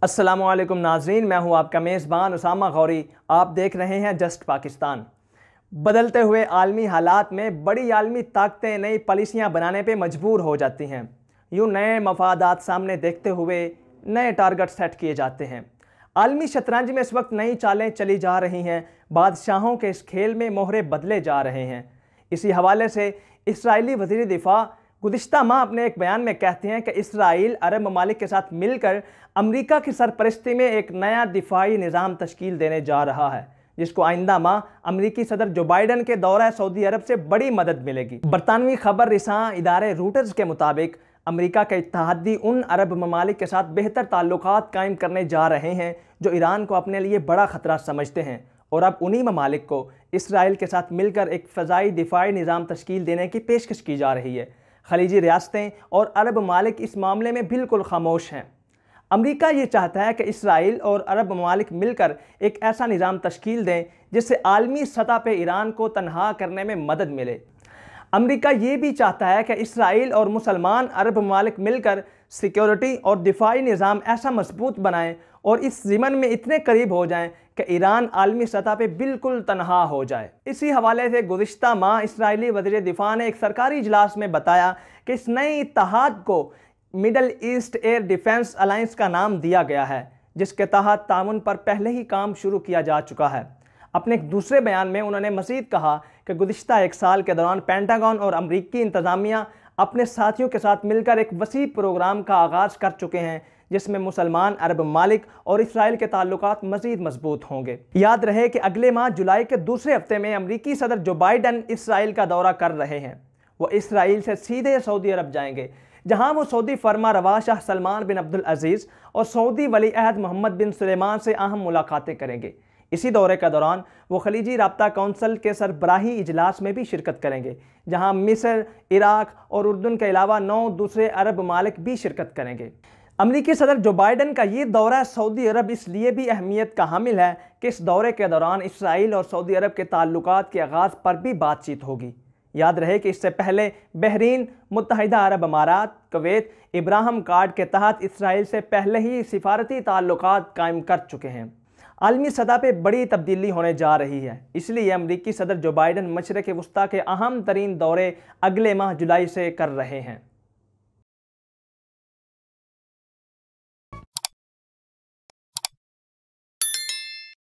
अस्सलामुअलैकुम नाज़रीन, मैं हूं आपका मेज़बान उसामा गौरी। आप देख रहे हैं जस्ट पाकिस्तान। बदलते हुए आलमी हालात में बड़ी आलमी ताकतें नई पॉलिसियां बनाने पे मजबूर हो जाती हैं। यूँ नए मफादात सामने देखते हुए नए टारगेट सेट किए जाते हैं। आलमी शतरंज में इस वक्त नई चालें चली जा रही हैं। बादशाहों के इस खेल में मोहरे बदले जा रहे हैं। इसी हवाले से इस्राईली वज़ीर दिफा गुज़िश्ता माह अपने एक बयान में कहते हैं कि इसराइल अरब ममालिक के साथ मिलकर अमेरिका की सरपरस्ती में एक नया दिफाई निज़ाम तश्कील देने जा रहा है, जिसको आइंदा माह अमेरिकी सदर जो बाइडन के दौरा सऊदी अरब से बड़ी मदद मिलेगी। बरतानवी खबर रिसां इदारे रूटर्स के मुताबिक अमेरिका के इत्तेहादी उन अरब ममालिक के साथ बेहतर ताल्लुकात कायम करने जा रहे हैं जो ईरान को अपने लिए बड़ा ख़तरा समझते हैं, और अब उन्हीं ममालिक को इसराइल के साथ मिलकर एक फ़ज़ाई दिफाई निज़ाम तश्कील देने की पेशकश की जा रही है। खलीजी रियासतें और अरब ममालिक इस मामले में बिल्कुल खामोश हैं। अमेरिका ये चाहता है कि इसराइल और अरब ममालिक मिलकर एक ऐसा निज़ाम तश्कील दें जिससे आलमी सतह पर ईरान को तनहा करने में मदद मिले। अमेरिका ये भी चाहता है कि इसराइल और मुसलमान अरब ममालिक मिलकर सिक्योरिटी और दिफाई निज़ाम ऐसा मजबूत बनाएं और इस ज़िमन में इतने करीब हो जाएं कि ईरान आलमी सतह पे बिल्कुल तनहा हो जाए। इसी हवाले से गुज़िश्ता माह इसराइली वज़ीर दिफा ने एक सरकारी इजलास में बताया कि इस नए इत्तेहाद को middle east air defence alliance का नाम दिया गया है, जिसके तहत ताउन पर पहले ही काम शुरू किया जा चुका है। अपने एक दूसरे बयान में उन्होंने मज़ीद कहा कि गुज़िश्ता एक साल के दौरान पेंटागन और अमरीकी इंतज़ामिया अपने साथियों के साथ मिलकर एक वसी प्रोग्राम का आगाज़ कर चुके हैं, जिसमें मुसलमान अरब ममालिक और इसराइल के ताल्लुकात मज़ीद मजबूत होंगे। याद रहे कि अगले माह जुलाई के दूसरे हफ्ते में अमरीकी सदर जो बाइडन इसराइल का दौरा कर रहे हैं। वो इसराइल से सीधे सऊदी अरब जाएंगे, जहां वो सऊदी फरमा रवा शाह सलमान बिन अब्दुल अजीज़ और सऊदी वली अहद मोहम्मद बिन सुलेमान से अहम मुलाकातें करेंगे। इसी दौरे के दौरान वो खलीजी राब्ता कौंसिल के सरबराही इजलास में भी शिरकत करेंगे, जहां मिस्र, इराक और उर्दन के अलावा 9 दूसरे अरब ममालिक भी शिरकत करेंगे। अमरीकी सदर जो बाइडन का ये दौरा सऊदी अरब इसलिए भी अहमियत का हामिल है कि इस दौरे के दौरान इसराइल और सऊदी अरब के ताल्लुकात के आगाज़ पर भी बातचीत होगी। याद रहे कि इससे पहले बहरीन, मुत्तहिदा अरब अमारात, कुवैत इब्राहिम कार्ड के तहत इसराइल से पहले ही सिफारती ताल्लुकात कायम कर चुके हैं। आलमी सतह पर बड़ी तब्दीली होने जा रही है, इसलिए अमरीकी सदर जो बाइडन मशरिक़ वस्ता के अहम तरीन दौरे अगले माह जुलाई से कर रहे हैं।